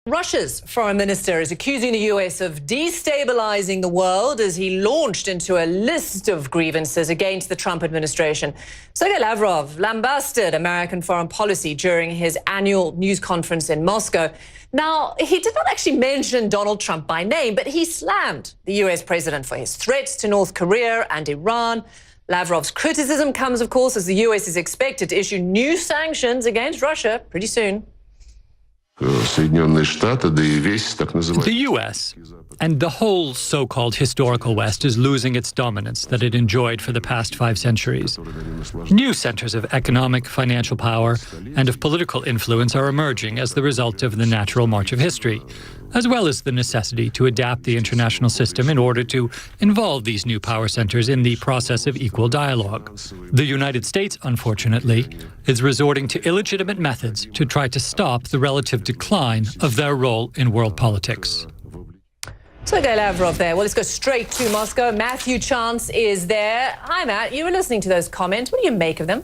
Russia's foreign minister is accusing the US of destabilizing the world as he launched into a list of grievances against the Trump administration. Sergei Lavrov lambasted American foreign policy during his annual news conference in Moscow. Now, he did not actually mention Donald Trump by name, but he slammed the US president for his threats to North Korea and Iran. Lavrov's criticism comes, of course, as the US is expected to issue new sanctions against Russia pretty soon. The U.S. and the whole so-called historical West is losing its dominance that it enjoyed for the past 5 centuries. New centers of economic, financial power and of political influence are emerging as the result of the natural march of history, as well as the necessity to adapt the international system in order to involve these new power centers in the process of equal dialogue. The United States, unfortunately, is resorting to illegitimate methods to try to stop the relative decline of their role in world politics. Sergei Lavrov there. Well, let's go straight to Moscow. Matthew Chance is there. Hi, Matt. You were listening to those comments. What do you make of them?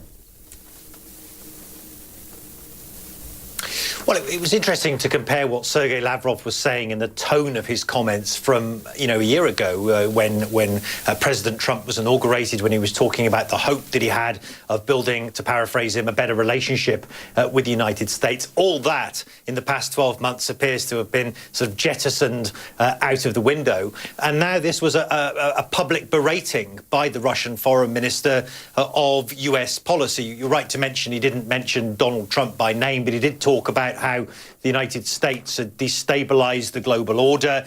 Well, it was interesting to compare what Sergei Lavrov was saying and the tone of his comments from, a year ago when President Trump was inaugurated, when he was talking about the hope that he had of building, to paraphrase him, a better relationship with the United States. All that in the past 12 months appears to have been sort of jettisoned out of the window. And now this was a public berating by the Russian foreign minister of US policy. You're right to mention he didn't mention Donald Trump by name, but he did talk about how the United States had destabilized the global order.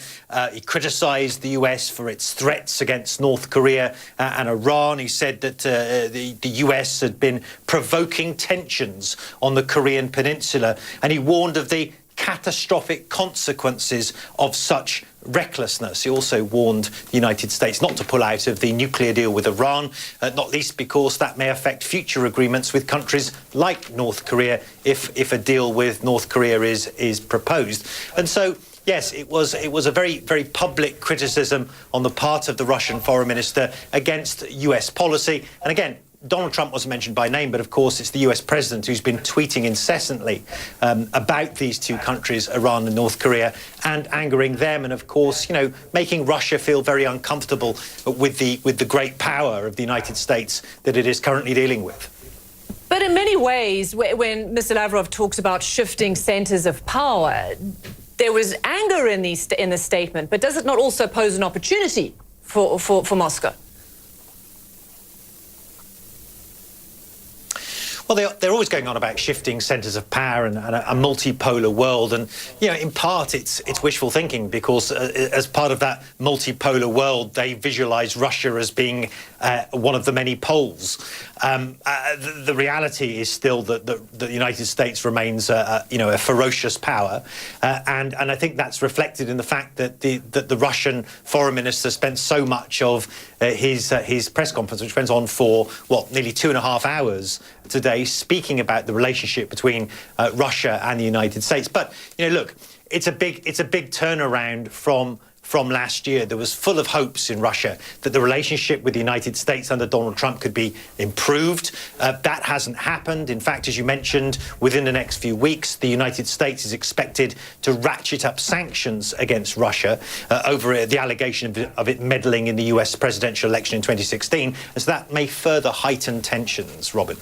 He criticized the US for its threats against North Korea and Iran. He said that the US had been provoking tensions on the Korean peninsula, and he warned of the catastrophic consequences of such recklessness. He also warned the United States not to pull out of the nuclear deal with Iran, not least because that may affect future agreements with countries like North Korea if a deal with North Korea is proposed. And so, yes, it was a very, very public criticism on the part of the Russian foreign minister against US policy. And again, Donald Trump wasn't mentioned by name, but of course it's the US president who's been tweeting incessantly about these two countries, Iran and North Korea, and angering them, and of course, making Russia feel very uncomfortable with the great power of the United States that it is currently dealing with. But in many ways, when Mr. Lavrov talks about shifting centers of power, there was anger in the statement, but does it not also pose an opportunity for Moscow? Well, they're always going on about shifting centres of power and a multipolar world. And, in part, it's wishful thinking because as part of that multipolar world, they visualise Russia as being one of the many poles. The reality is still that the United States remains, a ferocious power. And I think that's reflected in the fact that the Russian foreign minister spent so much of his press conference, which went on for, nearly 2.5 hours today, speaking about the relationship between Russia and the United States. But, look, it's a big turnaround from last year. There was full of hopes in Russia that the relationship with the United States under Donald Trump could be improved. That hasn't happened. In fact, as you mentioned, within the next few weeks, the United States is expected to ratchet up sanctions against Russia over the allegation of it meddling in the US presidential election in 2016, as that may further heighten tensions, Robin.